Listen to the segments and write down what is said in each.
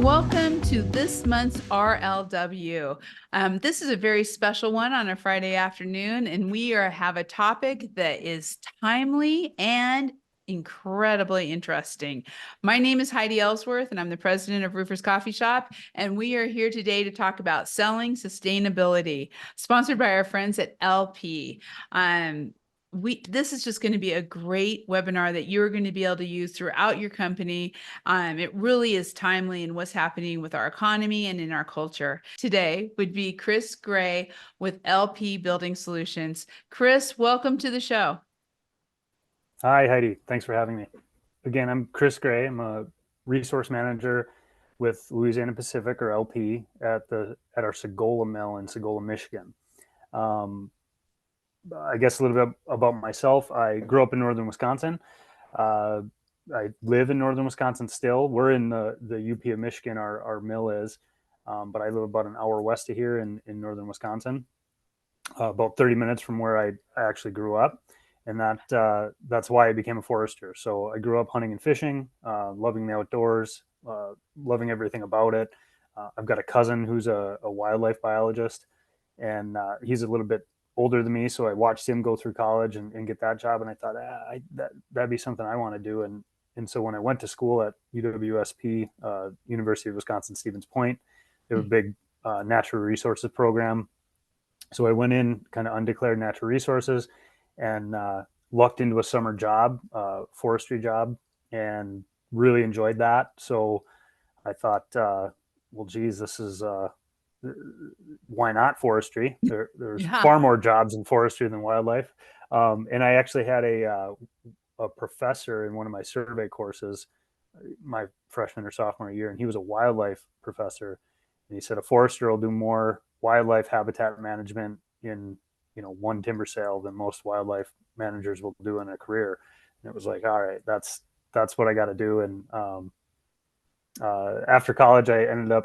Welcome to this month's RLW. This is a very special one on a Friday afternoon, and have a topic that is timely and incredibly interesting. My name is Heidi Ellsworth, and I'm the president of Roofers Coffee Shop, and we are here today to talk about selling sustainability, sponsored by our friends at LP. This is just going to be a great webinar that you're going to be able to use throughout your company. It really is timely in what's happening with our economy and in our culture. Today would be Kris Gray with LP Building Solutions. Kris, welcome to the show. Hi, Heidi. Thanks for having me. Again, I'm Kris Gray. I'm a resource manager with Louisiana Pacific, or LP, at our Sagola mill in Sagola, Michigan. I guess a little bit about myself. I grew up in northern Wisconsin. I live in northern Wisconsin still. We're in the UP of Michigan, our mill is, but I live about an hour west of here in northern Wisconsin, about 30 minutes from where I actually grew up. And that's why I became a forester. So I grew up hunting and fishing, loving the outdoors, loving everything about it. I've got a cousin who's a wildlife biologist, and he's a little bit older than me. So I watched him go through college and get that job. And I thought, that'd be something I want to do. And so when I went to school at UWSP, University of Wisconsin-Stevens Point, they have a big natural resources program. So I went in kind of undeclared natural resources and lucked into a summer job, forestry job, and really enjoyed that. So I thought, well, geez, this is why not forestry? There's far more jobs in forestry than wildlife. And I actually had a professor in one of my survey courses, my freshman or sophomore year, and he was a wildlife professor. And he said a forester will do more wildlife habitat management in one timber sale than most wildlife managers will do in a career. And it was like, all right, that's what I got to do. And after college, I ended up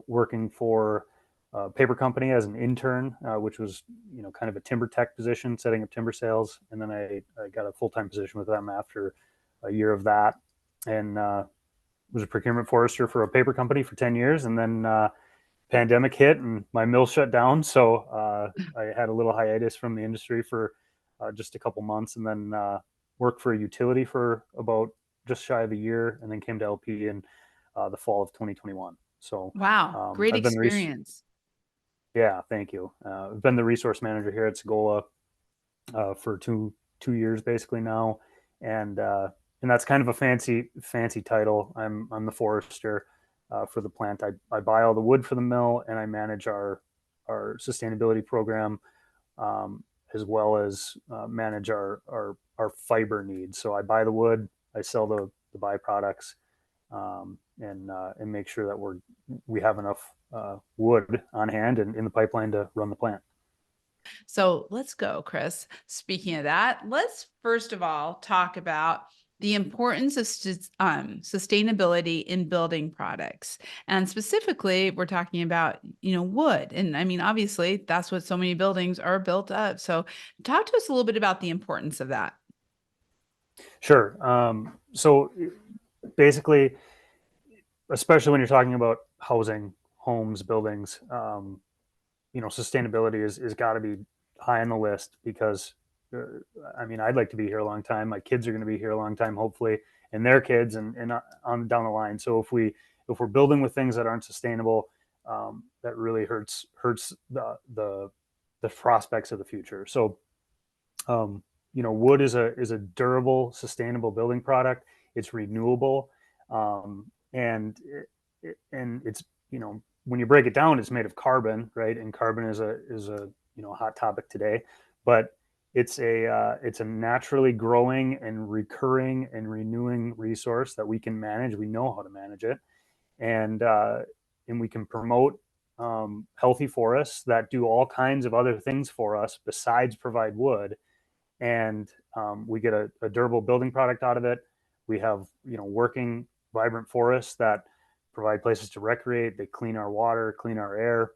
working for a paper company as an intern, which was kind of a timber tech position, setting up timber sales. And then I got a full-time position with them after a year of that, and was a procurement forester for a paper company for 10 years. And then pandemic hit and my mill shut down. So I had a little hiatus from the industry for just a couple months, and then worked for a utility for about just shy of a year, and then came to LP in the fall of 2021. So wow, great experience. Yeah, thank you. I've been the resource manager here at Sagola for two years basically now, and that's kind of a fancy title. I'm the forester for the plant. I buy all the wood for the mill, and I manage our sustainability program, as well as manage our fiber needs. So I buy the wood, I sell the byproducts, and make sure that we have enough wood on hand and in the pipeline to run the plant. So let's go, Kris. Speaking of that, let's first of all talk about the importance of sustainability in building products. And specifically, we're talking about, wood. And I mean, obviously, that's what so many buildings are built up. So talk to us a little bit about the importance of that. Sure. So basically, especially when you're talking about housing, homes, buildings, sustainability is got to be high on the list, because I'd like to be here a long time. My kids are going to be here a long time, hopefully, and their kids, and on down the line. So if we're building with things that aren't sustainable, that really hurts the prospects of the future. So wood is a durable, sustainable building product. It's renewable, and it's when you break it down, it's made of carbon, right? And carbon is a hot topic today, but it's a naturally growing and recurring and renewing resource that we can manage. We know how to manage it, and we can promote healthy forests that do all kinds of other things for us besides provide wood, and we get a durable building product out of it. We have working, vibrant forests that provide places to recreate. They clean our water, clean our air,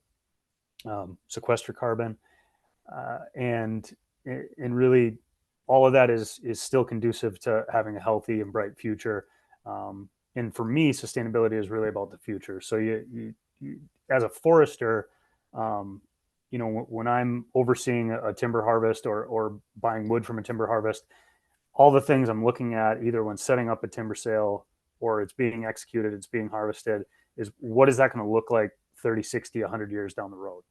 sequester carbon, and really all of that is still conducive to having a healthy and bright future. and for me, sustainability is really about the future. So you as a forester, um, when I'm overseeing a timber harvest or buying wood from a timber harvest, all the things I'm looking at, either when setting up a timber sale or it's being executed, it's being harvested, is what is that going to look like 30, 60, 100 years down the road?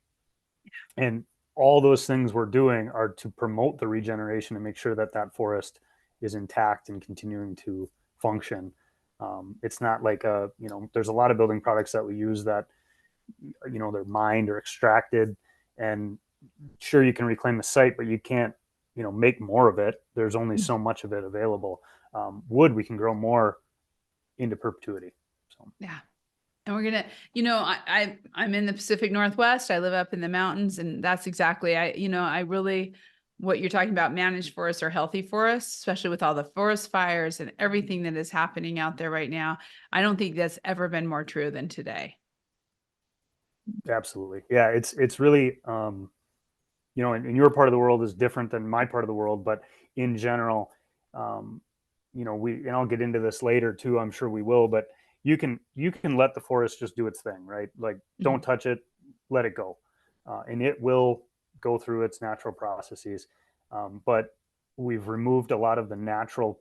And all those things we're doing are to promote the regeneration and make sure that that forest is intact and continuing to function. It's not like there's a lot of building products that we use that, they're mined or extracted, and sure, you can reclaim the site, but you can't, make more of it. There's only so much of it available. Wood, we can grow more into perpetuity. So Yeah. And we're gonna, I'm in the Pacific Northwest. I live up in the mountains, and that's exactly, I really, what you're talking about, managed forests or healthy forests, especially with all the forest fires and everything that is happening out there right now. I don't think that's ever been more true than today. absolutely, yeah, it's really, and your part of the world is different than my part of the world, but in general, um, and I'll get into this later too. I'm sure we will, but you can let the forest just do its thing, right? Like, don't touch it, let it go, and it will go through its natural processes. But we've removed a lot of the natural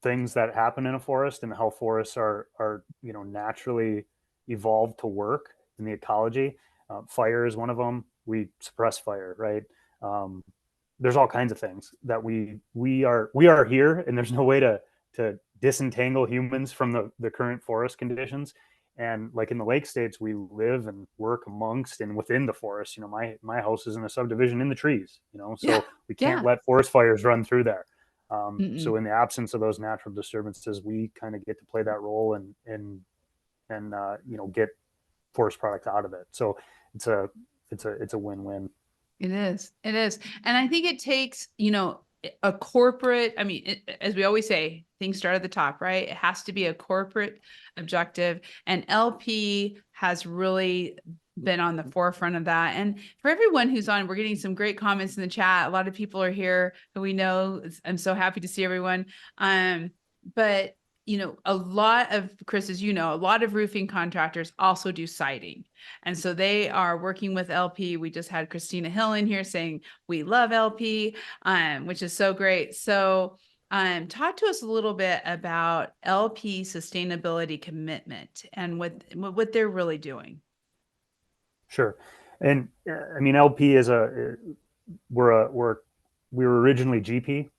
things that happen in a forest and how forests are naturally evolved to work in the ecology. Fire is one of them. We suppress fire, right? Um, there's all kinds of things that we are here, and there's no way to disentangle humans from the current forest conditions. And like in the lake states, we live and work amongst and within the forest. My house is in a subdivision in the trees. Yeah. So we can't Yeah. let forest fires run through there. So Mm-mm. in the absence of those natural disturbances, we kind of get to play that role and get forest products out of it. So it's a win-win. It is. It is. And I think it takes, a corporate, as we always say, things start at the top, right? It has to be a corporate objective. And LP has really been on the forefront of that. And for everyone who's on, we're getting some great comments in the chat. A lot of people are here who we know. I'm so happy to see everyone. But a lot of, Kris, as a lot of roofing contractors also do siding. And so they are working with LP. We just had Christina Hill in here saying, we love LP, which is so great. So talk to us a little bit about LP sustainability commitment and what they're really doing. Sure. And LP is we were originally GP,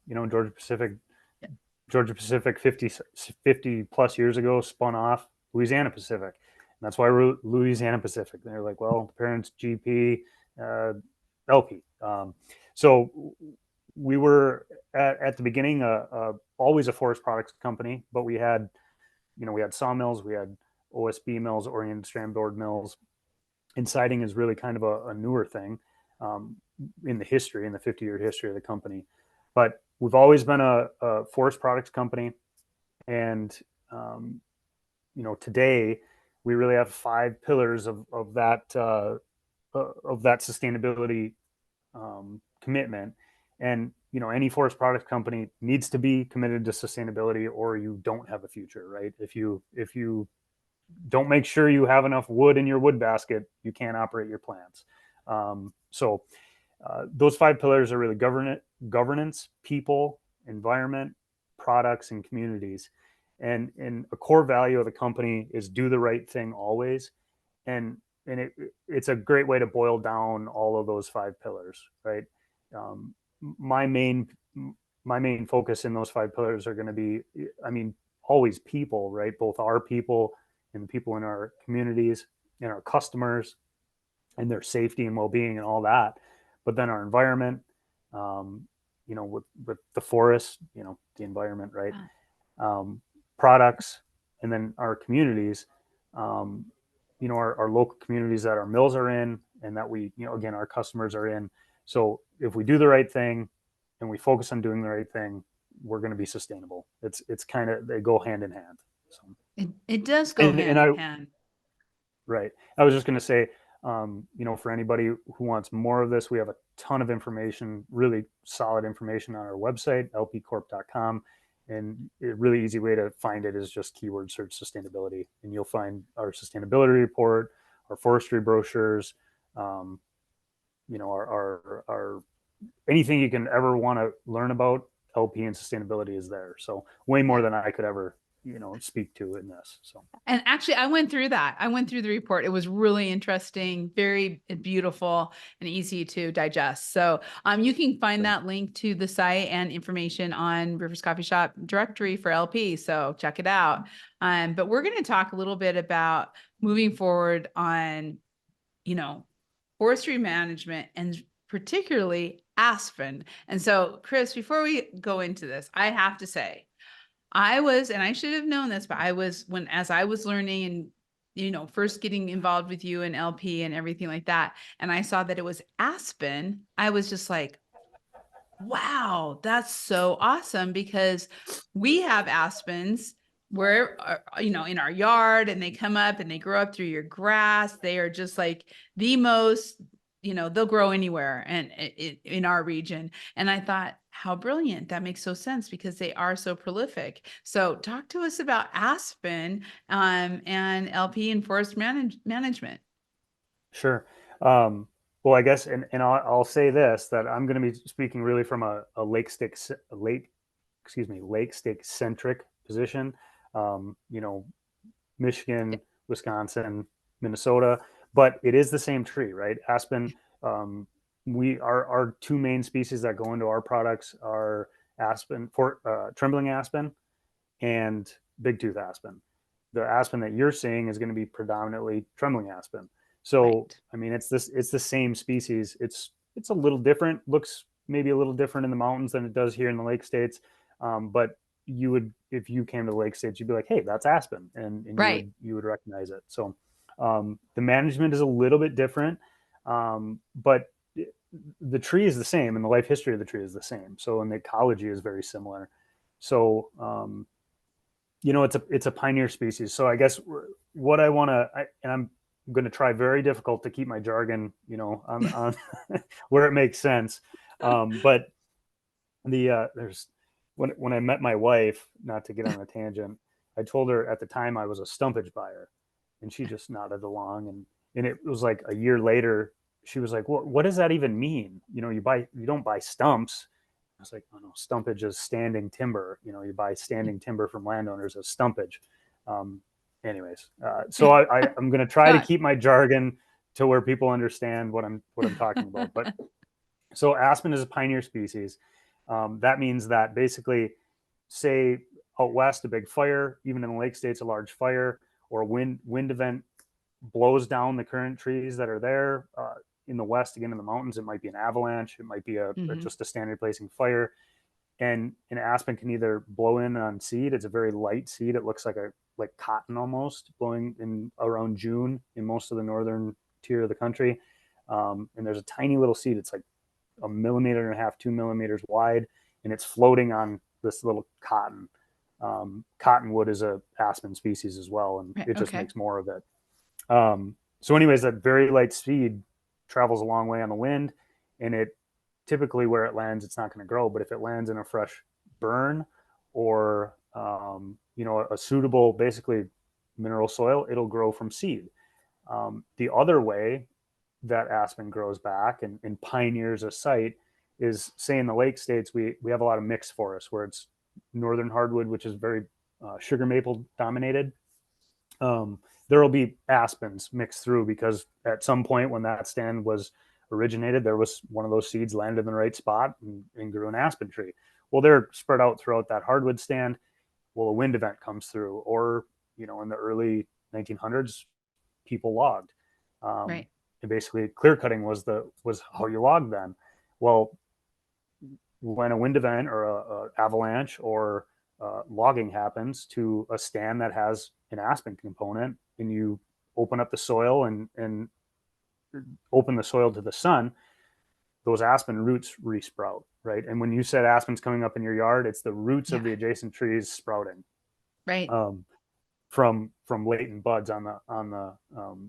Georgia Pacific 50 plus years ago spun off Louisiana Pacific. And that's why we're Louisiana Pacific. And they're like, well, the parents GP, LP. So we were at the beginning always a forest products company, but we had sawmills, we had OSB mills, oriented strand board mills, and siding is really kind of a newer thing um, in the 50-year history of the company. But we've always been a forest products company, and today we really have 5 pillars of that sustainability commitment. And any forest products company needs to be committed to sustainability, or you don't have a future, right? If you don't make sure you have enough wood in your wood basket, you can't operate your plants. So those 5 pillars are really governance, people, environment, products, and communities. And a core value of the company is do the right thing always. And it's a great way to boil down all of those 5 pillars, right? Um, my main focus in those 5 pillars are going to be, always people, right? Both our people and the people in our communities and our customers and their safety and well-being and all that. But then our environment, with the forest, the environment, right? Products, and then our communities, our local communities that our mills are in, and that we, again, our customers are in. So if we do the right thing and we focus on doing the right thing, we're going to be sustainable. It's kind of, they go hand in hand. So It does go and hand I in hand. right. I was just going to say, for anybody who wants more of this, we have a ton of information, really solid information on our website, lpcorp.com. And a really easy way to find it is just keyword search sustainability, and you'll find our sustainability report, our forestry brochures, um, our anything you can ever want to learn about LP and sustainability is there. So way more than I could ever, speak to in this. So. And actually, I went through that. I went through the report. It was really interesting, very beautiful, and easy to digest. So you can find that link to the site and information on Rivers Coffee Shop directory for LP. So check it out. But we're going to talk a little bit about moving forward on, forestry management and particularly aspen. And so, Kris, before we go into this, I have to say, and I should have known this, but as I was learning and, first getting involved with you and LP and everything like that, and I saw that it was aspen, I was just like, wow, that's so awesome, because we have aspens where, in our yard, and they come up and they grow up through your grass. They are just like the most, they'll grow anywhere and in our region. And I thought, how brilliant. That makes so sense because they are so prolific. So talk to us about aspen and LP and forest management. Sure. Well, I guess, and I'll say this, that I'm going to be speaking really from a lake stick centric position. Michigan, Wisconsin, Minnesota, but it is the same tree, right? Aspen. Our two main species that go into our products are trembling aspen and bigtooth aspen. The aspen that you're seeing is going to be predominantly trembling aspen. So, Right. I mean, it's the same species. It's a little different, looks maybe a little different in the mountains than it does here in the lake states. But if you came to the lake states, you'd be like, hey, that's aspen, and Right. you would recognize it. So, the management is a little bit different, but the tree is the same, and the life history of the tree is the same. So, and the ecology is very similar. So, it's a pioneer species. So I guess what I want to, and I'm going to try very difficult to keep my jargon, on where it makes sense. But there's when I met my wife, not to get on a tangent, I told her at the time I was a stumpage buyer, and she just nodded along. And it was like a year later, she was like, what does that even mean? You don't buy stumps. I was like, oh no, stumpage is standing timber. You buy standing timber from landowners as stumpage. Um, so I'm going to try to No. keep my jargon to where people understand what I'm talking about. But so aspen is a pioneer species. That means that basically, say out west, a big fire, even in the lake states, a large fire or a wind event blows down the current trees that are there. In the west, again in the mountains, it might be an avalanche, it might be just a standard placing fire. And an aspen can either blow in on seed. It's a very light seed. It looks like cotton almost, blowing in around June in most of the northern tier of the country. And there's a tiny little seed. It's like a millimeter and a half, 2 millimeters wide, and it's floating on this little cotton. Cottonwood is a aspen species as well, and Right. it just Okay. makes more of it. So anyways, that very light seed travels a long way on the wind, and it typically, where it lands, it's not going to grow. But if it lands in a fresh burn or a suitable, basically mineral soil, it'll grow from seed. The other way that aspen grows back and pioneers a site is, say in the lake states, we have a lot of mixed forests where it's northern hardwood, which is very sugar maple dominated. There will be aspens mixed through, because at some point when that stand was originated, there was one of those seeds landed in the right spot and grew an aspen tree. Well, they're spread out throughout that hardwood stand. Well, a wind event comes through, or in the early 1900s, people logged. Right. And basically, clear cutting was how you logged then. Well, when a wind event or a avalanche or logging happens to a stand that has an aspen component, and you open up the soil and open the soil to the sun, those aspen roots resprout, right? And when you said aspen's coming up in your yard, it's the roots of Yeah. the adjacent trees sprouting, Right. from latent buds on the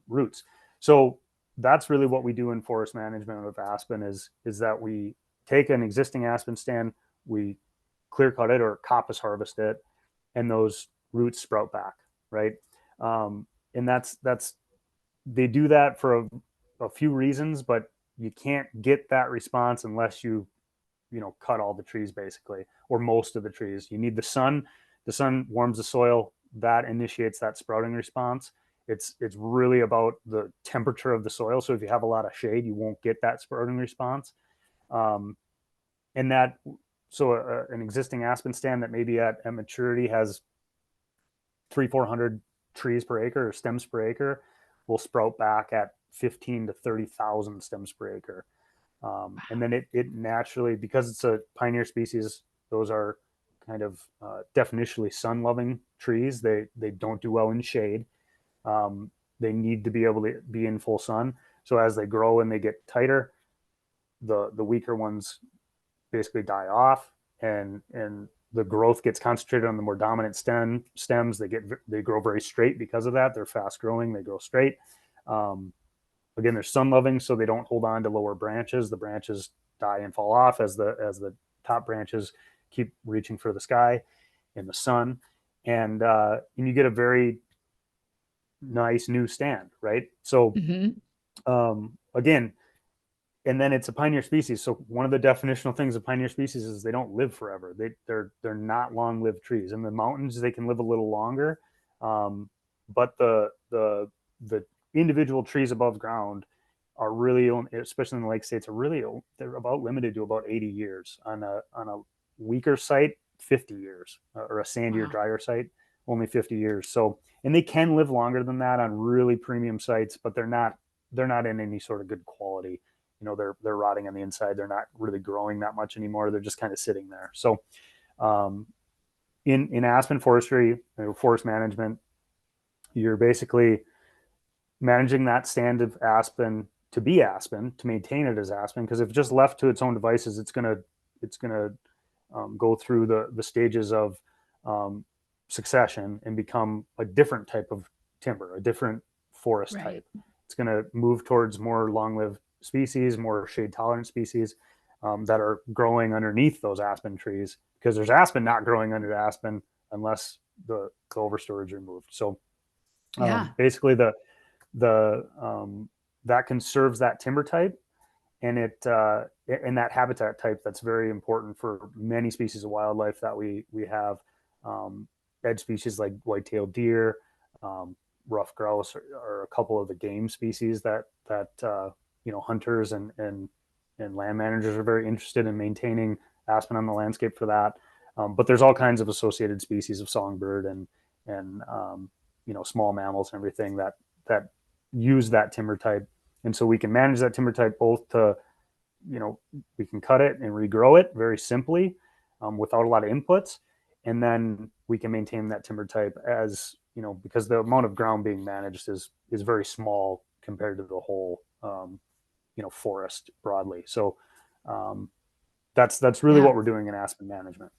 roots. So that's really what we do in forest management with aspen is that we take an existing aspen stand, we clear cut it or coppice harvest it, and those roots sprout back, right? And that's they do that for a few reasons, but you can't get that response unless you cut all the trees basically, or most of the trees. You need the sun. The sun warms the soil, that initiates that sprouting response. It's really about the temperature of the soil. So if you have a lot of shade, you won't get that sprouting response. Um, and that so an existing aspen stand that maybe at maturity has 300-400 trees per acre or stems per acre will sprout back at 15 to 30,000 stems per acre. And then it naturally, because it's a pioneer species, those are kind of definitionally sun-loving trees. They don't do well in shade. They need to be able to be in full sun. So as they grow and they get tighter, the weaker ones basically die off, and the growth gets concentrated on the more dominant stems. They grow very straight because of that. They're fast growing. They grow straight. Again, they're sun loving, so they don't hold on to lower branches. The branches die and fall off as the top branches keep reaching for the sky and the sun, and you get a very nice new stand, right? So again, and then it's a pioneer species. So one of the definitional things of pioneer species is they don't live forever. They're not long-lived trees. In the mountains, they can live a little longer, but the individual trees above ground are really, especially in the lake states, they're about limited to about 80 years. On a weaker site, 50 years, or a sandier, drier site, only 50 years. So, and they can live longer than that on really premium sites, but they're not in any sort of good quality. They're rotting on the inside. They're not really growing that much anymore. They're just kind of sitting there. So, in aspen forestry, forest management, you're basically managing that stand of aspen to be aspen, to maintain it as aspen. Because if just left to its own devices, it's gonna go through the stages of succession and become a different type of timber, a different forest type. It's going to move towards more long-lived species, more shade-tolerant species that are growing underneath those aspen trees, because there's aspen not growing under aspen unless the overstorage is removed. So basically that conserves that timber type, and and that habitat type that's very important for many species of wildlife that we have. Edge species like white-tailed deer, rough grouse are a couple of the game species that hunters and land managers are very interested in maintaining aspen on the landscape for that. But there's all kinds of associated species of songbird and small mammals and everything that use that timber type. And so we can manage that timber type both to, we can cut it and regrow it very simply without a lot of inputs. And then we can maintain that timber type as, because the amount of ground being managed is very small compared to the whole, forest broadly. So that's really what we're doing in aspen management.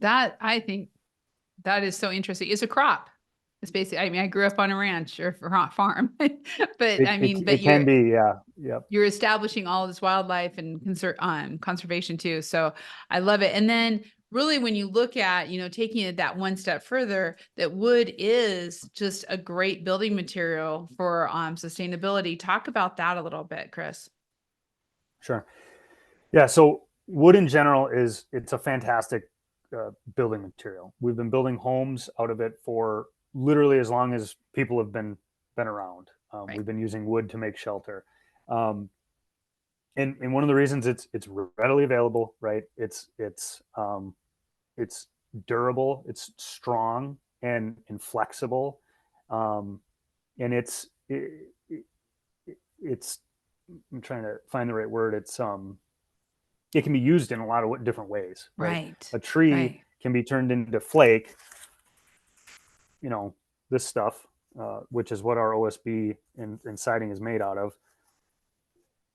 That, I think that is so interesting. It's a crop. It's basically, I grew up on a ranch or farm, but it can be, yeah. Yep. You're establishing all this wildlife and conservation too. So I love it. And then really when you look at, taking it that one step further, that wood is just a great building material for sustainability. Talk about that a little bit, Kris. Sure. Yeah. So wood in general it's a fantastic building material. We've been building homes out of it for literally as long as people have been around. We've been using wood to make shelter. And one of the reasons it's readily available, right? It's durable, it's strong and flexible. And it's I'm trying to find the right word. It can be used in a lot of different ways, right? A tree can be turned into flake, this stuff, which is what our OSB and siding is made out of.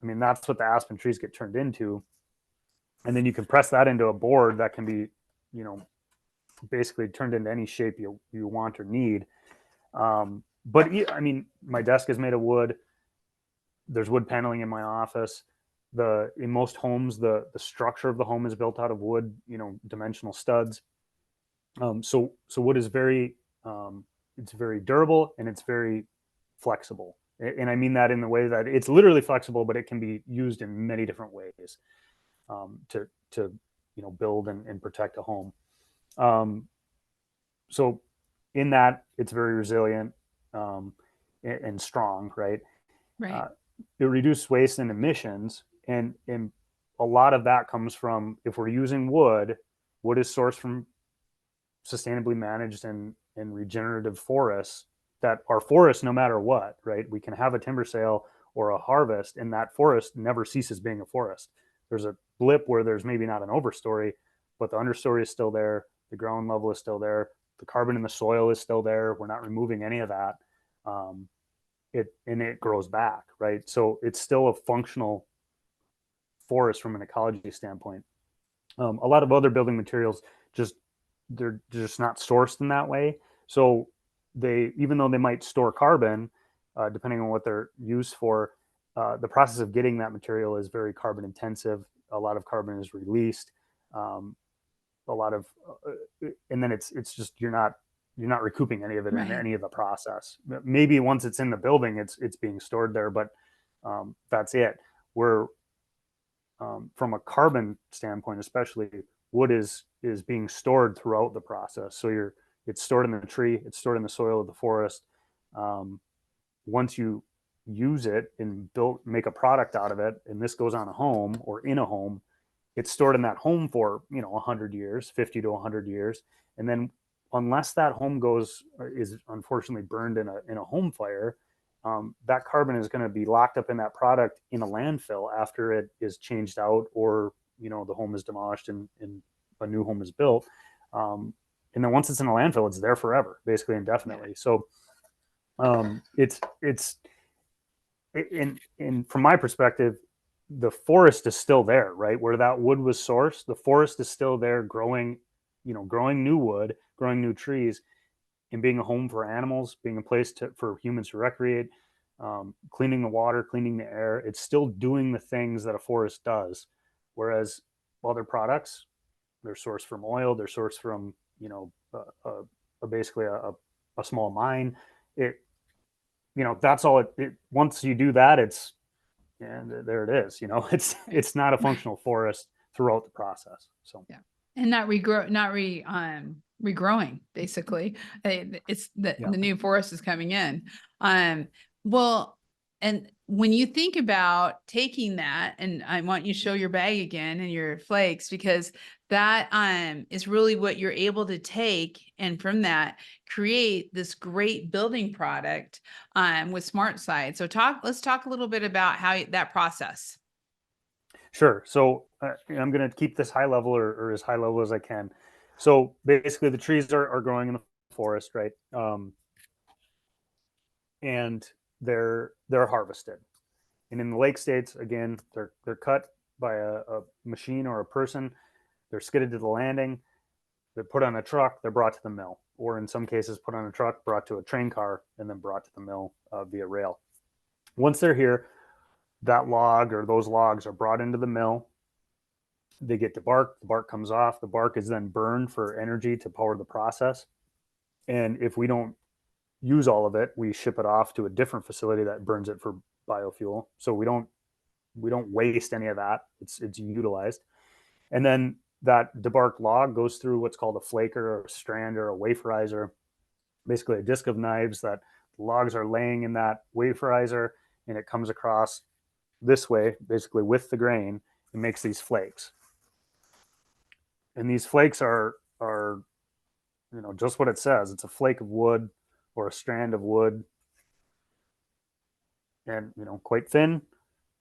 I mean, that's what the aspen trees get turned into. And then you can press that into a board that can be, basically turned into any shape you want or need. But I mean, my desk is made of wood. There's wood paneling in my office. in most homes, the structure of the home is built out of wood, dimensional studs. So wood is it's very durable and it's very flexible. And I mean that in the way that it's literally flexible, but it can be used in many different ways to build and protect a home. So in that, it's very resilient and strong, right? Right. It reduces waste and emissions, and a lot of that comes from, if we're using wood is sourced from sustainably managed and regenerative forests that are forests no matter what, right? We can have a timber sale or a harvest, and that forest never ceases being a forest. There's a blip where there's maybe not an overstory, but the understory is still there. The ground level is still there. The carbon in the soil is still there. We're not removing any of that. It grows back, right? So it's still a functional forest from an ecology standpoint. A lot of other building materials they're just not sourced in that way. So even though they might store carbon, depending on what they're used for, the process of getting that material is very carbon intensive. A lot of carbon is released. A lot of, and then it's just you're not recouping any of it in any of the process. Maybe once it's in the building, it's being stored there, but that's it. We're from a carbon standpoint, especially, wood is being stored throughout the process. So it's stored in the tree, it's stored in the soil of the forest. Once you use it and make a product out of it, and this goes on a home or in a home, it's stored in that home for 100 years, 50 to 100 years, and then unless that home is unfortunately burned in a home fire, that carbon is going to be locked up in that product in a landfill after it is changed out, or the home is demolished and a new home is built. And then once it's in a landfill, it's there forever, basically indefinitely. So it's from my perspective, the forest is still there, right? Where that wood was sourced, the forest is still there, growing new wood, growing new trees, and being a home for animals, being a place for humans to recreate, cleaning the water, cleaning the air. It's still doing the things that a forest does. Whereas other products, they're sourced from oil, they're sourced from basically a small mine. That's all it. Once you do that, and there it is. It's not a functional forest throughout the process. So yeah, and not regrowing, basically. It's the new forest is coming in. Well, and when you think about taking that, and I want you to show your bag again and your flakes, because that is really what you're able to take, and from that create this great building product with SmartSide. So let's talk a little bit about how that process. Sure. So I'm going to keep this high level or as high level as I can. So basically, the trees are growing in the forest, right? And they're harvested. And in the lake states, again, they're cut by a machine or a person. They're skidded to the landing. They're put on a truck. They're brought to the mill, or in some cases, put on a truck, brought to a train car, and then brought to the mill via rail. Once they're here, that log or those logs are brought into the mill. They get debarked. The bark comes off. The bark is then burned for energy to power the process. And if we don't use all of it, we ship it off to a different facility that burns it for biofuel. So we don't waste any of that. It's utilized. And then that debarked log goes through what's called a flaker or a strand or a waferizer, basically a disc of knives that the logs are laying in that waferizer, and it comes across this way, basically with the grain, and makes these flakes. And these flakes are just what it says. It's a flake of wood or a strand of wood, and quite thin,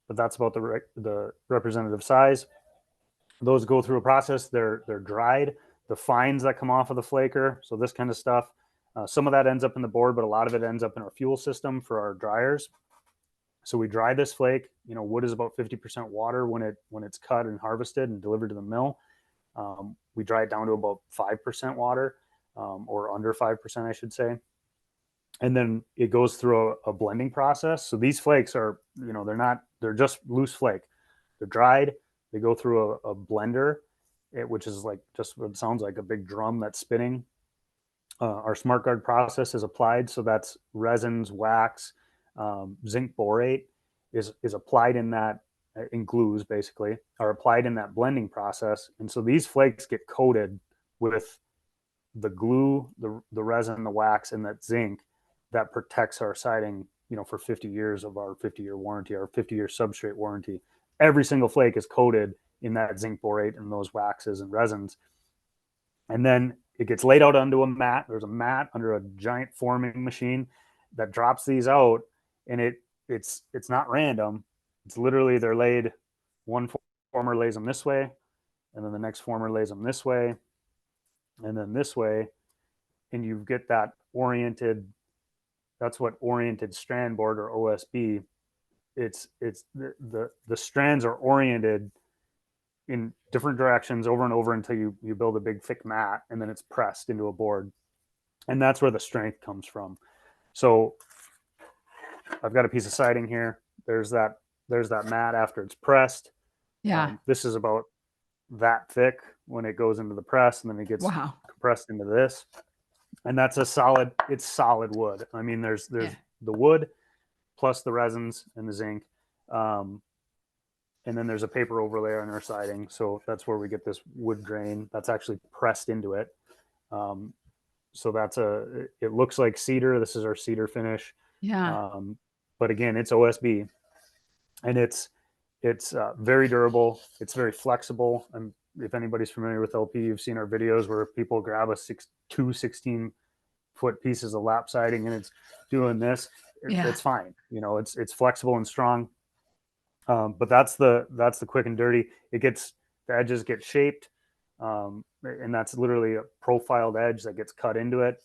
but that's about the representative size. Those go through a process. They're dried. The fines that come off of the flaker, so this kind of stuff, some of that ends up in the board, but a lot of it ends up in our fuel system for our dryers. So we dry this flake. Wood is about 50% water when it's cut and harvested and delivered to the mill. We dry it down to about 5% water, or under 5%, I should say. And then it goes through a blending process. So these flakes are, they're just loose flake. they're dried. They go through a blender, which is like just what it sounds like, a big drum that's spinning. Our smart guard process is applied, so that's resins, wax, zinc borate is applied in that, in glues basically, are applied in that blending process, and so these flakes get coated with the glue, the resin, the wax, and that zinc that protects our siding, for 50 years of our 50-year warranty, our 50-year substrate warranty. Every single flake is coated in that zinc borate and those waxes and resins, and then it gets laid out onto a mat. There's a mat under a giant forming machine that drops these out, and it's not random. It's literally, they're laid, one former lays them this way, and then the next former lays them this way, and then this way, and you get that oriented. That's what oriented strand board, or OSB. It's the strands are oriented in different directions over and over until you build a big thick mat, and then it's pressed into a board, and that's where the strength comes from. So I've got a piece of siding here. There's that mat after it's pressed. Yeah. This is about that thick when it goes into the press, and then it gets Wow. compressed into this, and that's it's solid wood. I mean, there's the wood plus the resins and the zinc, and then there's a paper overlay on our siding, so that's where we get this wood grain that's actually pressed into it. So it looks like cedar. This is our cedar finish. Yeah. But again, it's OSB, and it's very durable. It's very flexible. And if anybody's familiar with LP, you've seen our videos where people grab two 16-foot pieces of lap siding and it's doing this. It's fine. It's flexible and strong. But that's the quick and dirty. The edges get shaped, and that's literally a profiled edge that gets cut into it,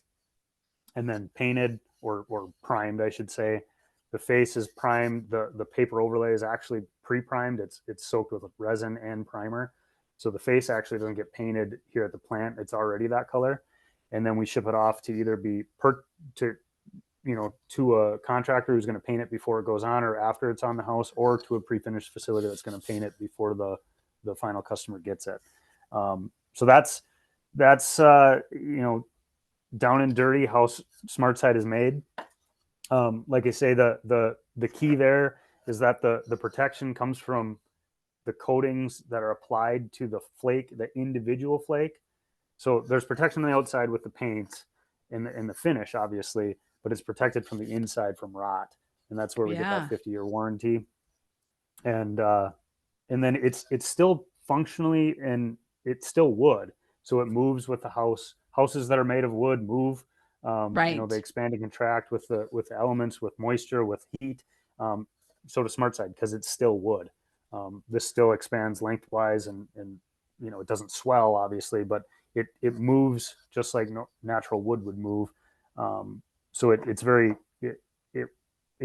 and then painted or primed, I should say. The face is primed. The paper overlay is actually pre-primed. It's soaked with resin and primer, so the face actually doesn't get painted here at the plant. It's already that color, and then we ship it off to either be to a contractor who's going to paint it before it goes on or after it's on the house, or to a pre-finished facility that's going to paint it before the final customer gets it. So that's down and dirty how SmartSide is made. Like I say, the key there is that the protection comes from the coatings that are applied to the flake, the individual flake. So there's protection on the outside with the paint and the finish, obviously, but it's protected from the inside from rot, and that's where we get that 50-year warranty. And then it's still functionally, and it's still wood, so it moves with the house. Houses that are made of wood move. Right. They expand and contract with the elements, with moisture, with heat. So to SmartSide, because it's still wood. This still expands lengthwise, and it doesn't swell, obviously, but it moves just like natural wood would move. So it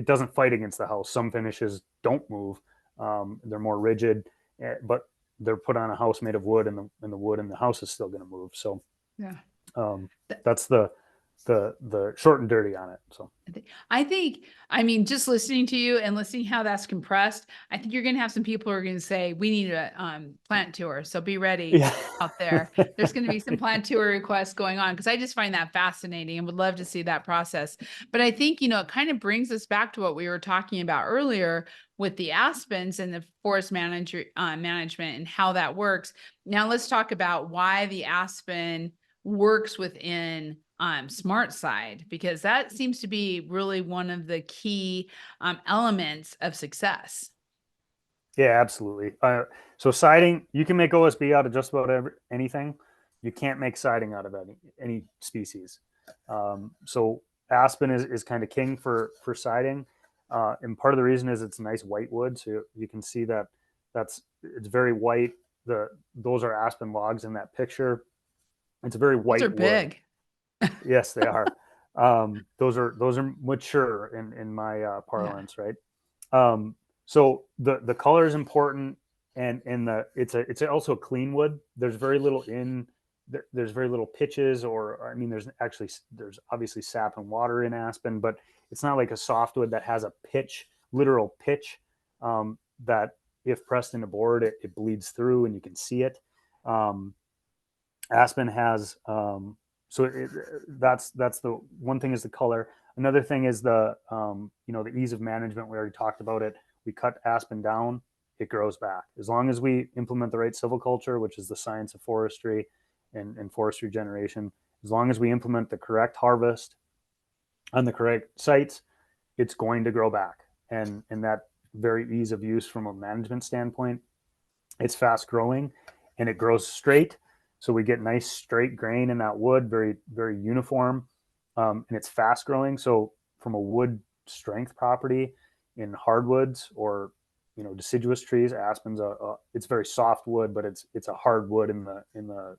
doesn't fight against the house. Some finishes don't move. They're more rigid, but they're put on a house made of wood, and the wood in the house is still going to move. So that's the short and dirty on it. So I think, just listening to you and listening how that's compressed, I think you're going to have some people who are going to say, we need a plant tour. So be ready out there. There's going to be some plant tour requests going on, because I just find that fascinating and would love to see that process. But I think, it kind of brings us back to what we were talking about earlier with the aspens and the forest management and how that works. Now let's talk about why the aspen works within SmartSide, because that seems to be really one of the key elements of success. Yeah, absolutely. So siding, you can make OSB out of just about anything. You can't make siding out of any species. So aspen is kind of king for siding, and part of the reason is it's nice white wood. So you can see that it's very white. Those are aspen logs in that picture. It's a very white Those are wood. Big. Yes, they are. Those are mature in my parlance, right? So the color is important, and it's also a clean wood. There's very little there's very little pitches, or there's obviously sap and water in aspen, but it's not like a softwood that has a literal pitch, that if pressed into board, it bleeds through and you can see it. Aspen has, that's the one thing is the color. Another thing is the, the ease of management. We already talked about it. We cut aspen down, it grows back. As long as we implement the right silviculture, which is the science of forestry and forest regeneration, as long as we implement the correct harvest on the correct sites, it's going to grow back. And that very ease of use from a management standpoint, it's fast growing and it grows straight. So we get nice straight grain in that wood, very, very uniform. And it's fast growing. So from a wood strength property in hardwoods or, deciduous trees, aspen's it's very soft wood, but it's a hard wood in the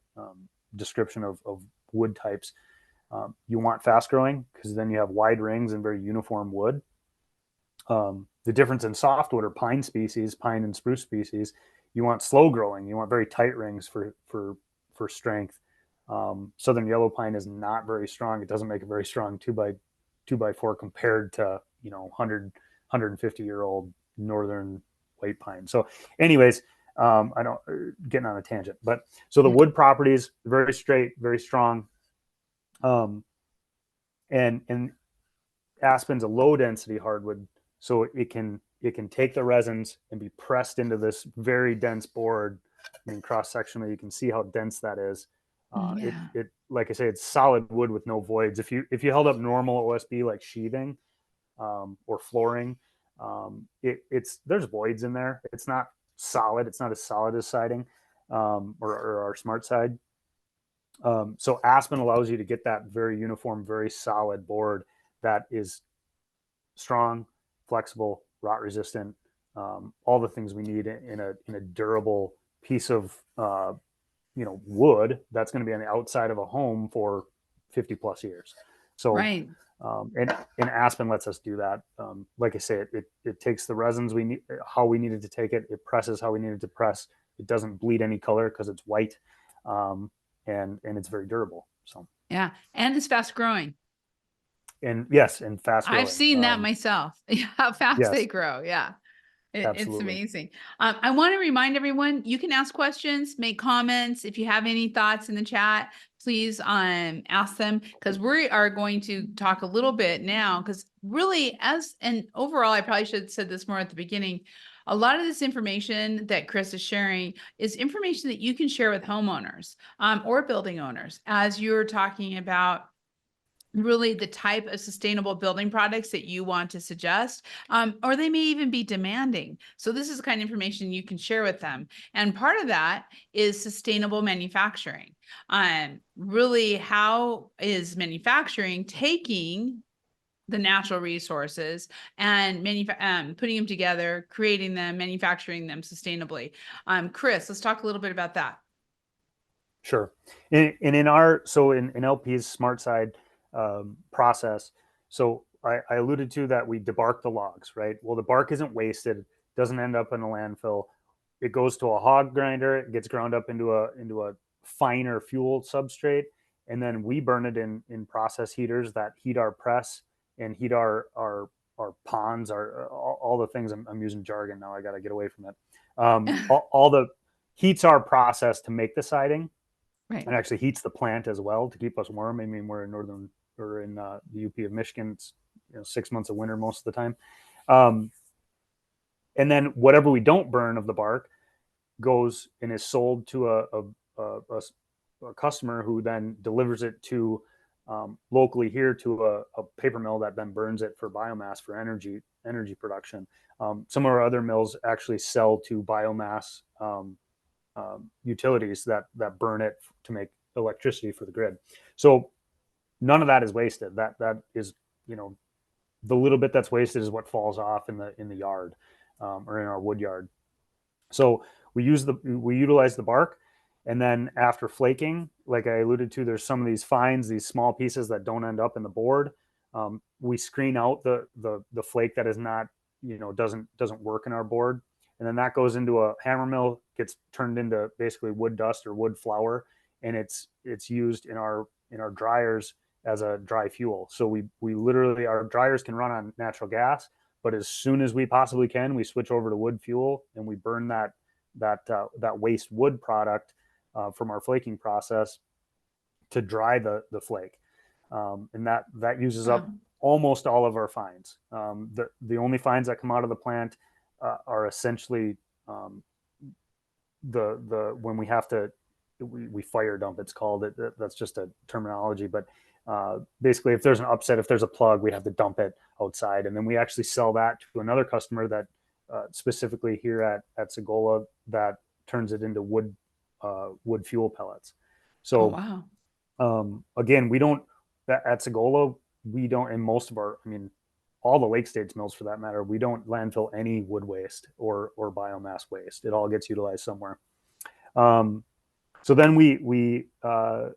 description of wood types. You want fast growing because then you have wide rings and very uniform wood. The difference in softwood or pine species, pine and spruce species, you want slow growing. You want very tight rings for strength. Southern yellow pine is not very strong. It doesn't make a very strong 2x4 compared to 150-year-old northern white pine. So, anyways, I don't getting on a tangent, but so the wood properties very straight, very strong, and aspen's a low density hardwood, so it can take the resins and be pressed into this very dense board. I mean, cross sectionally, you can see how dense that is. It like I say, it's solid wood with no voids. If you held up normal OSB like sheathing or flooring, there's voids in there. It's not solid. It's not as solid as siding or our smart side. So aspen allows you to get that very uniform, very solid board that is strong, flexible, rot resistant, all the things we need in a durable piece of wood that's going to be on the outside of a home for 50 plus years. So right. And aspen lets us do that. Like I say, it takes the resins we need, how we needed to take it. It presses how we needed to press. It doesn't bleed any color because it's white, and it's very durable. So Yeah, and it's fast growing. and yes, and fast growing. I've seen that myself. How fast they Yes, grow. Yeah. It's absolutely. amazing. I want to remind everyone, you can ask questions, make comments. If you have any thoughts in the chat, please ask them, because we are going to talk a little bit now, because really and overall, I probably should have said this more at the beginning. A lot of this information that Kris is sharing is information that you can share with homeowners or building owners as you're talking about really the type of sustainable building products that you want to suggest, or they may even be demanding. So this is the kind of information you can share with them. And part of that is sustainable manufacturing. Really, how is manufacturing taking the natural resources and putting them together, creating them, manufacturing them sustainably? Kris, let's talk a little bit about that. Sure. In LP's smart side process, so I alluded to that we debark the logs, right? Well, the bark isn't wasted, doesn't end up in a landfill. It goes to a hog grinder, it gets ground up into a finer fuel substrate, and then we burn it in process heaters that heat our press and heat our ponds, all the things. I'm using jargon now. I got to get away from it. All the heats our process to make the siding. Right. It actually heats the plant as well to keep us warm. I mean, we're in the UP of Michigan. It's 6 months of winter most of the time. And then whatever we don't burn of the bark goes and is sold to a customer who then delivers it to locally here to a paper mill that then burns it for biomass for energy production. Some of our other mills actually sell to biomass utilities that burn it to make electricity for the grid. So none of that is wasted. That is, the little bit that's wasted is what falls off in the yard or in our wood yard. So we utilize the bark, and then after flaking, like I alluded to, there's some of these fines, these small pieces that don't end up in the board. We screen out the flake that is not, doesn't work in our board. And then that goes into a hammer mill, gets turned into basically wood dust or wood flour, and it's used in our dryers as a dry fuel. So we literally, our dryers can run on natural gas, But as soon as we possibly can, we switch over to wood fuel and we burn that waste wood product from our flaking process to dry the flake, and that uses up almost all of our fines. The only fines that come out of the plant are essentially the when we have to we fire dump, it's called. That's just a terminology, but basically if there's an upset, if there's a plug, we have to dump it outside, and then we actually sell that to another customer that specifically here at Segola that turns it into wood fuel pellets. So again, we don't at Segola, we don't, in most of our, I mean, all the Lake States mills for that matter, we don't landfill any wood waste or biomass waste. It all gets utilized somewhere. So then we turn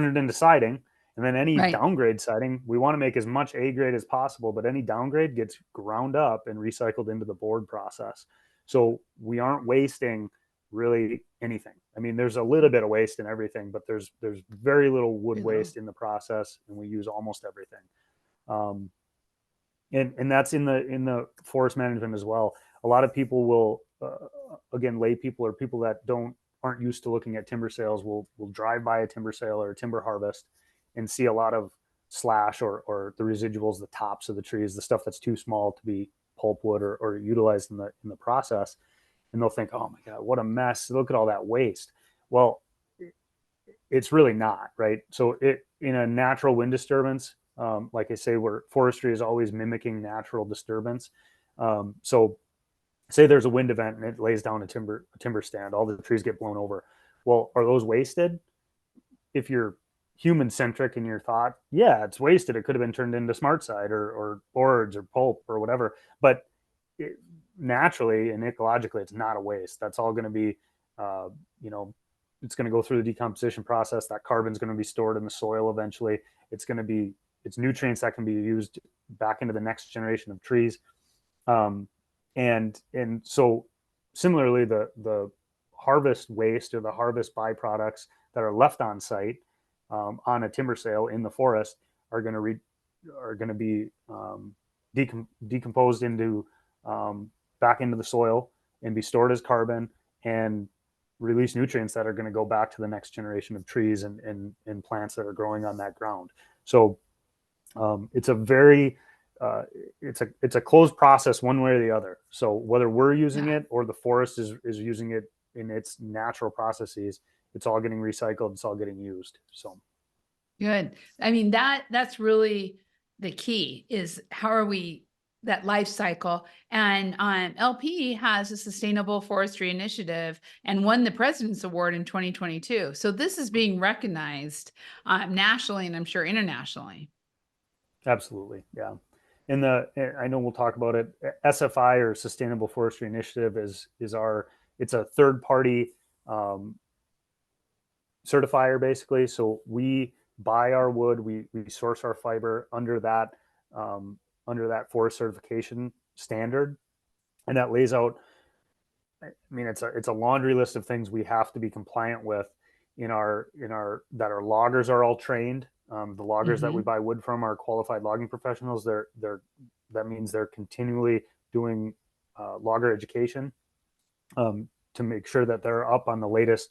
it into siding, and then any downgrade siding, we want to make as much A grade as possible, but any downgrade gets ground up and recycled into the board process. So we aren't wasting really anything. I mean, there's a little bit of waste in everything, but there's very little wood waste in the process, and we use almost everything. And that's in the forest management as well. A lot of people will, again, lay people or people that aren't used to looking at timber sales will drive by a timber sale or a timber harvest and see a lot of slash or the residuals, the tops of the trees, the stuff that's too small to be pulpwood or utilized in the process. And they'll think, oh my God, what a mess. Look at all that waste. Well, it's really not, right? So in a natural wind disturbance, like I say, where forestry is always mimicking natural disturbance. So say there's a wind event and it lays down a timber stand, all the trees get blown over. Well, are those wasted? If you're human centric in your thought, yeah, it's wasted. It could have been turned into smart side or boards or pulp or whatever. But naturally and ecologically, it's not a waste. That's all going to be, it's going to go through the decomposition process. That carbon's going to be stored in the soil eventually. It's nutrients that can be used back into the next generation of trees. And so similarly, the harvest waste or the harvest byproducts that are left on site on a timber sale in the forest are going to be decomposed into back into the soil and be stored as carbon and release nutrients that are going to go back to the next generation of trees and plants that are growing on that ground. So it's a very it's a closed process one way or the other. So whether we're using it or the forest is using it in its natural processes, it's all getting recycled. It's all getting used. So good. I mean, that's really the key is how are we that life cycle. And LP has a sustainable forestry initiative and won the President's Award in 2022. So this is being recognized nationally and I'm sure internationally. Absolutely. Yeah. And I know we'll talk about it. SFI or Sustainable Forestry Initiative it's a third party certifier basically. So we buy our wood, we source our fiber under that forest certification standard, and that lays out. I mean, it's a laundry list of things we have to be compliant with that our loggers are all trained. The loggers that we buy wood from are qualified logging professionals. That means they're continually doing logger education to make sure that they're up on the latest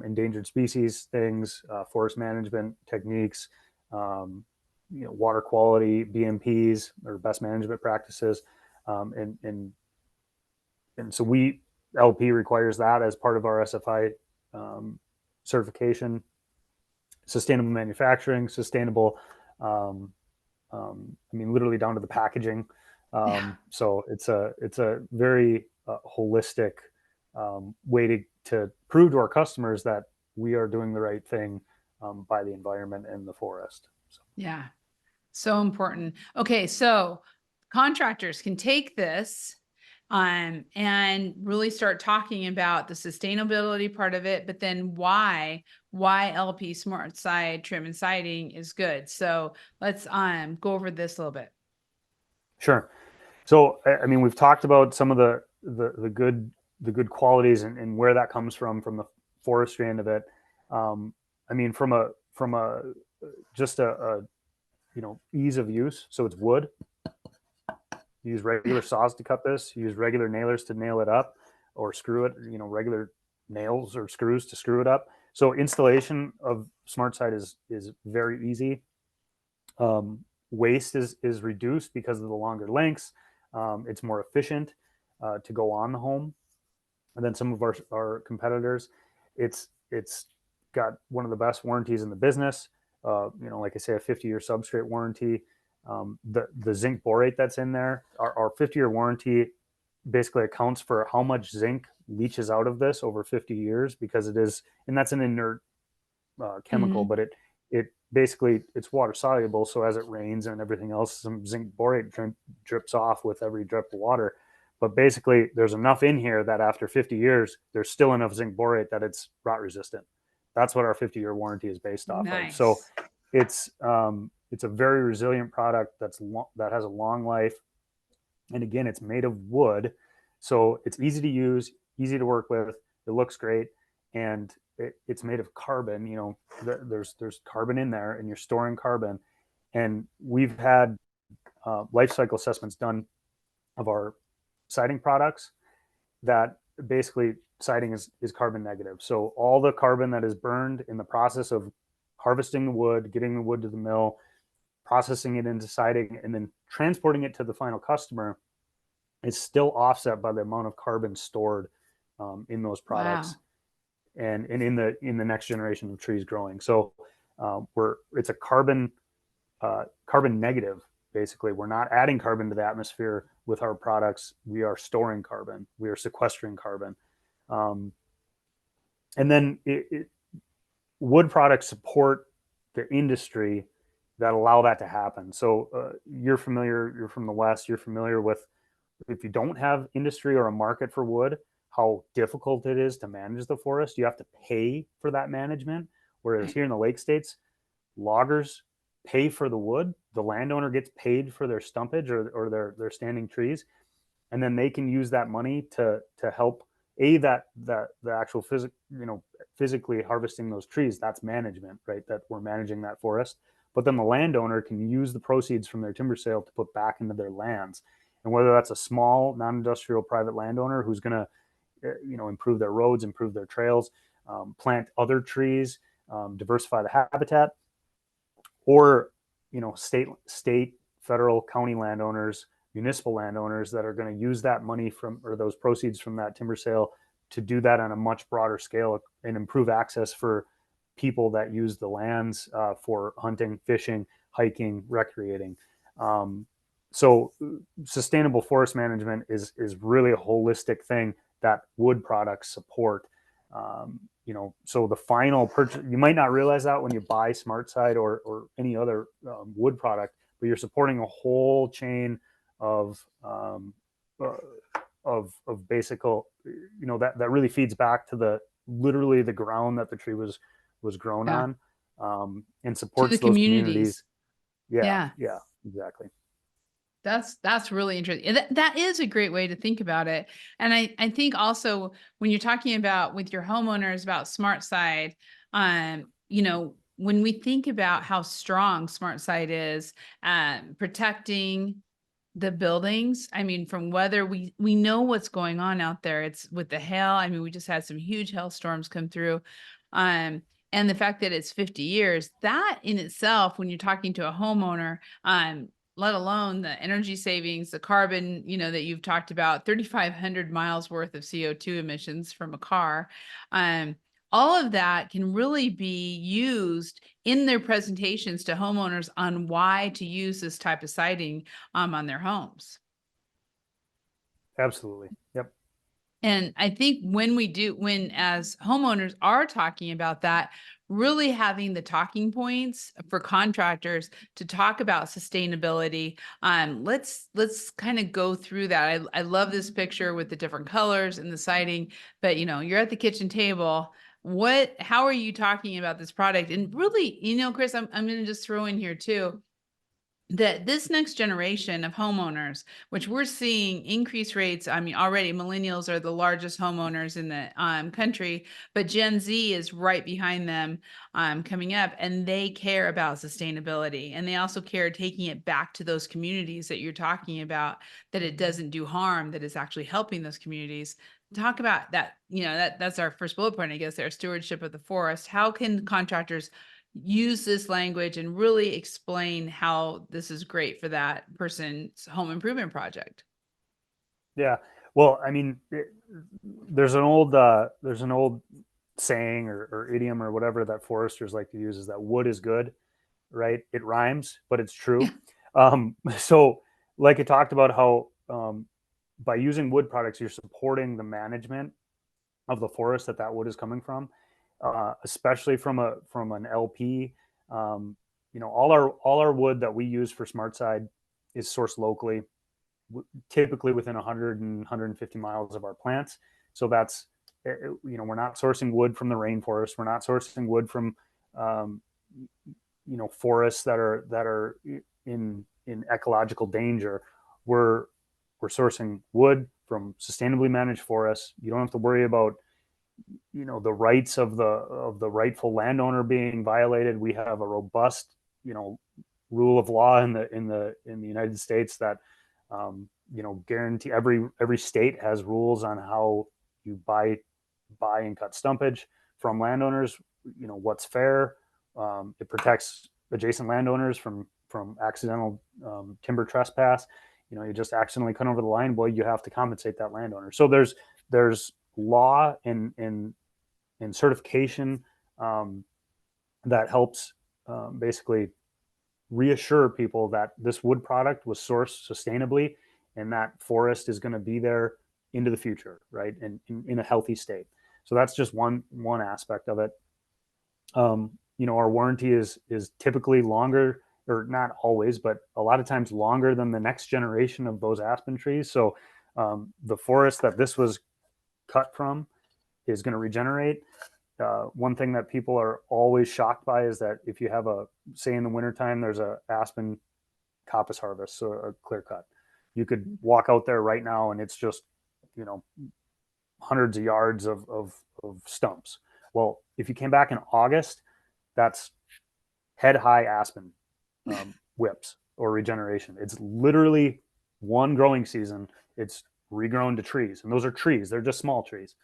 endangered species things, forest management techniques, water quality, BMPs or best management practices, and so LP requires that as part of our SFI certification. Sustainable manufacturing, sustainable, literally down to the packaging. So it's a very holistic way to prove to our customers that we are doing the right thing by the environment and the forest. So. Yeah, so important. Okay, so contractors can take this and really start talking about the sustainability part of it, but then why LP Smart Side Trim and Siding is good. So let's go over this a little bit. Sure. So I mean, we've talked about some of the good qualities and where that comes from the forestry end of it. I mean, from a ease of use. So it's wood. You use regular saws to cut this. You use regular nailers to nail it up, or screw it. Regular nails or screws to screw it up. So installation of SmartSide is very easy. Waste is reduced because of the longer lengths. It's more efficient to go on the home. And then some of our competitors, it's got one of the best warranties in the business. Like I say, a 50-year substrate warranty. The zinc borate that's in there, our 50-year warranty basically accounts for how much zinc leaches out of this over 50 years, because it is, and that's an inert chemical, Mhm. but it basically, it's water soluble. So as it rains and everything else, some zinc borate drips off with every drip of water. But basically, there's enough in here that after 50 years, there's still enough zinc borate that it's rot resistant. That's what our 50-year warranty is based off of. So Nice. it's a very resilient product that has a long life. And again, it's made of wood, so it's easy to use, easy to work with. It looks great, and it's made of carbon. There's carbon in there, and you're storing carbon. And we've had life cycle assessments done of our siding products that basically siding is carbon negative. So all the carbon that is burned in the process of harvesting the wood, getting the wood to the mill, processing it into siding, and then transporting it to the final customer is still offset by the amount of carbon stored in those products, Wow. and in the next generation of trees growing. So it's a carbon negative. Basically, we're not adding carbon to the atmosphere with our products. We are storing carbon. We are sequestering carbon. Um, and then wood products support the industry that allow that to happen. So you're familiar, you're from the West, you're familiar with, if you don't have industry or a market for wood, how difficult it is to manage the forest. You have to pay for that management. Whereas Right. here in the Lake States, loggers pay for the wood. The landowner gets paid for their stumpage or their standing trees, and then they can use that money to help that the actual physically harvesting those trees. That's management, right? That we're managing that forest. But then the landowner can use the proceeds from their timber sale to put back into their lands. And whether that's a small non-industrial private landowner who's going to improve their roads, improve their trails, plant other trees, diversify the habitat, or state, federal, county landowners, municipal landowners that are going to use that money or those proceeds from that timber sale to do that on a much broader scale and improve access for people that use the lands for hunting, fishing, hiking, recreating. So sustainable forest management is really a holistic thing that wood products support. So the final purchase, you might not realize that when you buy SmartSide or any other wood product, but you're supporting a whole chain of basic, that really feeds back to literally the ground that the tree was grown Yeah. on, and To the supports those communities. communities. Yeah, Yeah. yeah, exactly. That's really interesting. And that is a great way to think about it. And I think also when you're talking about with your homeowners about Smart Side, when we think about how strong Smart Side is, protecting the buildings, I mean, from weather, we know what's going on out there. It's with the hail. I mean, we just had some huge hailstorms come through. And the fact that it's 50 years, that in itself, when you're talking to a homeowner, let alone the energy savings, the carbon, that you've talked about, 3,500 miles worth of CO2 emissions from a car. All of that can really be used in their presentations to homeowners on why to use this type of siding on their homes. Absolutely. Yep. And I think when as homeowners are talking about that, really having the talking points for contractors to talk about sustainability. Let's kind of go through that. I love this picture with the different colors and the siding, but you're at the kitchen table. How are you talking about this product? And really, Kris, I'm going to just throw in here too. that this next generation of homeowners, which we're seeing increased rates. I mean, already millennials are the largest homeowners in the country, but Gen Z is right behind them coming up, and they care about sustainability. And they also care taking it back to those communities that you're talking about, that it doesn't do harm, that it's actually helping those communities. Talk about that. That's our first bullet point, I guess, our stewardship of the forest. How can contractors use this language and really explain how this is great for that person's home improvement project? Yeah. Well, I mean, there's an old saying or idiom or whatever that foresters like to use, is that wood is good, right? It rhymes, but it's true. So, like it talked about how by using wood products, you're supporting the management of the forest that wood is coming from, especially from an LP. All our wood that we use for SmartSide is sourced locally, typically within 100 and 150 miles of our plants. So that's, we're not sourcing wood from the rainforest. We're not sourcing wood from um, forests that are in ecological danger. We're sourcing wood from sustainably managed forests. You don't have to worry about the rights of the rightful landowner being violated. We have a robust rule of law in the United States that guarantee. Every state has rules on how you buy and cut stumpage from landowners. What's fair. It protects adjacent landowners from accidental timber trespass. You just accidentally cut over the line, boy, you have to compensate that landowner. So there's law and certification that helps basically reassure people that this wood product was sourced sustainably and that forest is going to be there into the future, right? And in a healthy state. So that's just one aspect of it. Our warranty is typically longer, or not always, but a lot of times longer than the next generation of those aspen trees. So the forest that this was cut from is going to regenerate. One thing that people are always shocked by is that if you have say in the wintertime, there's a aspen coppice harvest, so a clear cut. You could walk out there right now and it's just, hundreds of yards of stumps. Well, if you came back in August, that's head high aspen whips or regeneration. It's literally one growing season. It's regrown to trees, and those are trees. They're just small trees.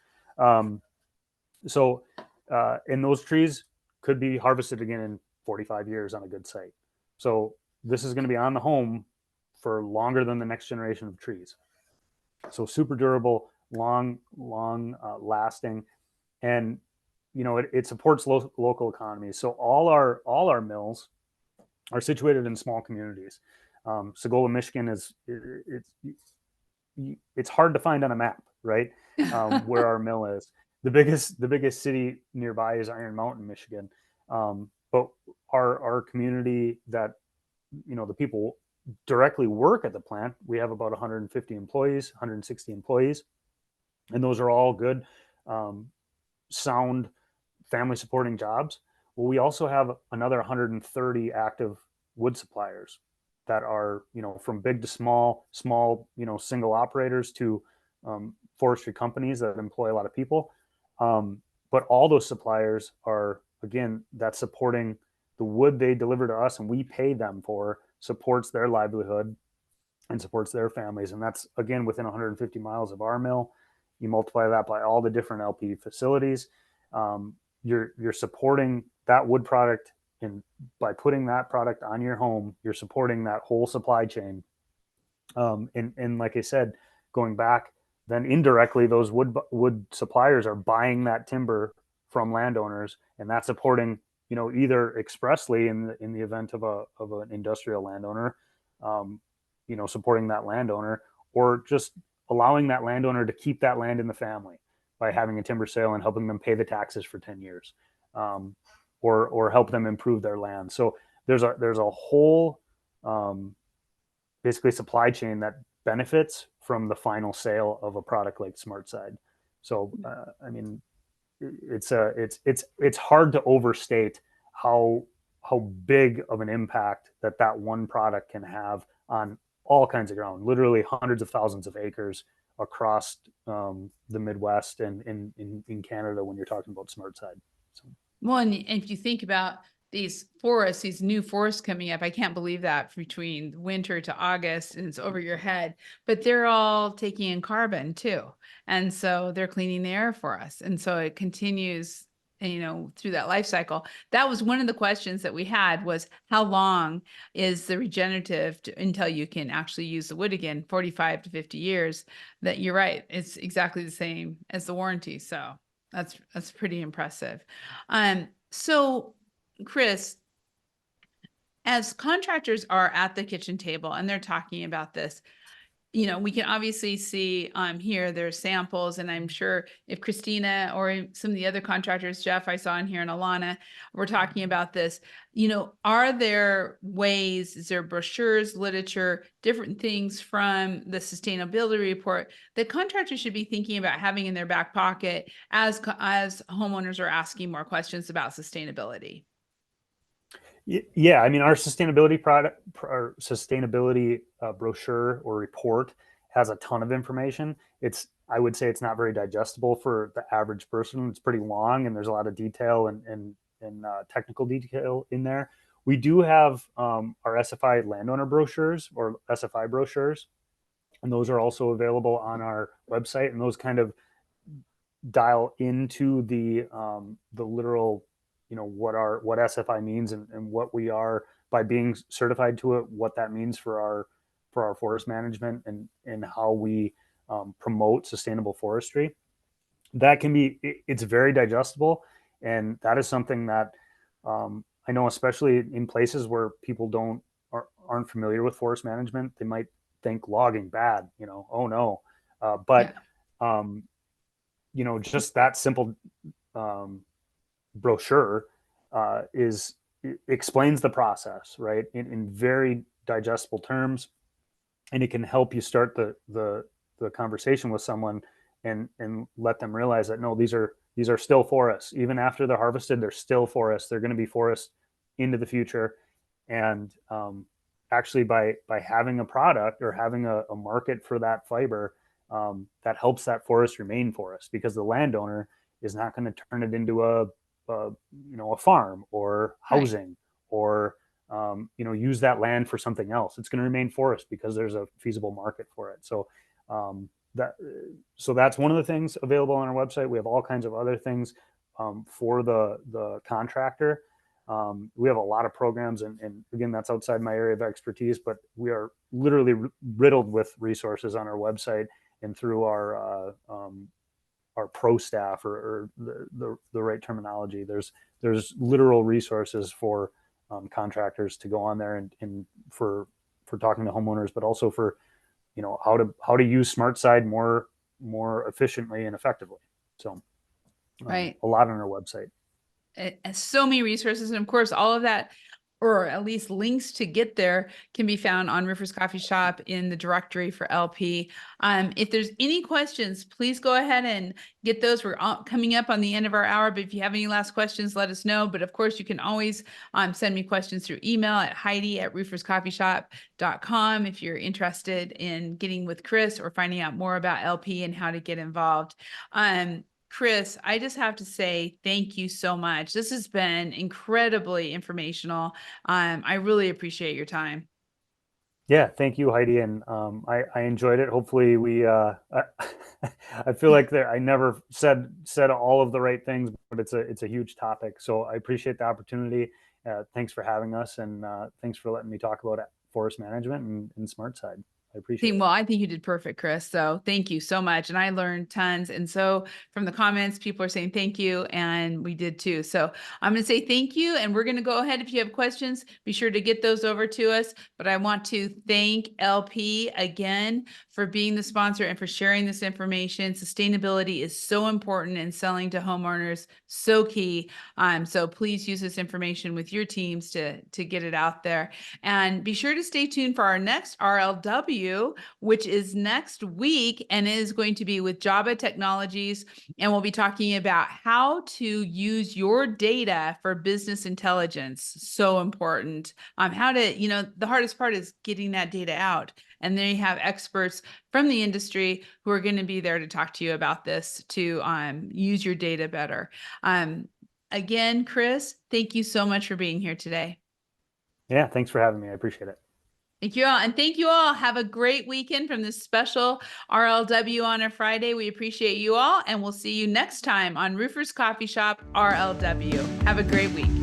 So, and those trees could be harvested again in 45 years on a good site. So this is going to be on the home for longer than the next generation of trees. So super durable, long lasting, and it supports local economies. So all our mills are situated in small communities. Sagola, Michigan it's hard to find on a map, right? Where our mill is. The biggest city nearby is Iron Mountain, Michigan. But our community that the people directly work at the plant, we have about 150 employees, 160 employees, and those are all good, sound, family supporting jobs. Well, we also have another 130 active wood suppliers that are from big to small, single operators to forestry companies that employ a lot of people. But all those suppliers are, again, that's supporting the wood they deliver to us and we pay them for, supports their livelihood and supports their families. And that's, again, within 150 miles of our mill. You multiply that by all the different LP facilities. You're supporting that wood product, and by putting that product on your home, you're supporting that whole supply chain. And like I said, going back, then indirectly, those wood suppliers are buying that timber from landowners, and that's supporting, either expressly in the event of an industrial landowner, supporting that landowner, or just allowing that landowner to keep that land in the family by having a timber sale and helping them pay the taxes for 10 years, or help them improve their land. So there's a whole basically supply chain that benefits from the final sale of a product like SmartSide. So I mean, it's hard to overstate how how big of an impact that one product can have on all kinds of ground, literally hundreds of thousands of acres across the Midwest and in Canada when you're talking about smart side. So. Well, and if you think about these forests, these new forests coming up, I can't believe that between winter to August and it's over your head, but they're all taking in carbon too. And so they're cleaning the air for us. And so it continues, you know, through that life cycle. That was one of the questions that we had was how long is the regenerative until you can actually use the wood again, 45 to 50 years. That you're right. It's exactly the same as the warranty. So that's pretty impressive. So Kris, as contractors are at the kitchen table and they're talking about this, you know, we can obviously see here there's samples, and I'm sure if Christina or some of the other contractors, Jeff, I saw in here, and Alana, we're talking about this, you know, are there ways, is there brochures, literature, different things from the sustainability report that contractors should be thinking about having in their back pocket as homeowners are asking more questions about sustainability? Yeah, I mean, our sustainability brochure or report has a ton of information. I would say it's not very digestible for the average person. It's pretty long, and there's a lot of detail and technical detail in there. We do have our SFI landowner brochures or SFI brochures, and those are also available on our website. And those kind of dial into the literal, you know, what SFI means and what we are by being certified to it, what that means for our forest management and how we promote sustainable forestry. That can be, it's very digestible, and that is something that I know, especially in places where people aren't familiar with forest management, they might think logging bad, you know, oh no, but yeah. You know, just that simple brochure explains the process, right, in very digestible terms, and it can help you start the conversation with someone and let them realize that no, these are still forests. Even after they're harvested, they're still forests. They're going to be forests into the future. And actually, by having a product or having a market for that fiber, that helps that forest remain forest, because the landowner is not going to turn it into a farm or housing, right, or use that land for something else. It's going to remain forest because there's a feasible market for it. So that's one of the things available on our website. We have all kinds of other things for the contractor. We have a lot of programs, and again, that's outside my area of expertise, but we are literally riddled with resources on our website and through our pro staff, or the right terminology. There's literal resources for contractors to go on there and for talking to homeowners, but also for, you know, how to use SmartSide more efficiently and effectively. So right, a lot on our website. So many resources, and of course all of that, or at least links to get there, can be found on Roofers Coffee Shop in the directory for LP. If there's any questions, please go ahead and get those. We're coming up on the end of our hour, but if you have any last questions, let us know. But of course, you can always send me questions through email at heidi@rooferscoffeeshop.com if you're interested in getting with Kris or finding out more about LP and how to get involved. Kris, I just have to say thank you so much. This has been incredibly informational. I really appreciate your time. Yeah, thank you, Heidi, and I enjoyed it. Hopefully, I feel like I never said all of the right things, but it's a huge topic. So I appreciate the opportunity. Thanks for having us, and thanks for letting me talk about forest management and SmartSide. I appreciate it. Well, I think you did perfect, Kris. So thank you so much. And I learned tons. And so from the comments, people are saying thank you. And we did too. So I'm going to say thank you. And we're going to go ahead. If you have questions, be sure to get those over to us. But I want to thank LP again for being the sponsor and for sharing this information. Sustainability is so important in selling to homeowners, so key. So please use this information with your teams to get it out there. And be sure to stay tuned for our next RLW, which is next week and is going to be with Java Technologies. And we'll be talking about how to use your data for business intelligence. So important. How to, the hardest part is getting that data out. And then you have experts from the industry who are going to be there to talk to you about this to use your data better. Again, Kris, thank you so much for being here today. Yeah, thanks for having me. I appreciate it. Thank you all. And thank you all. Have a great weekend from this special RLW on a Friday. We appreciate you all. And we'll see you next time on Roofers Coffee Shop RLW. Have a great week.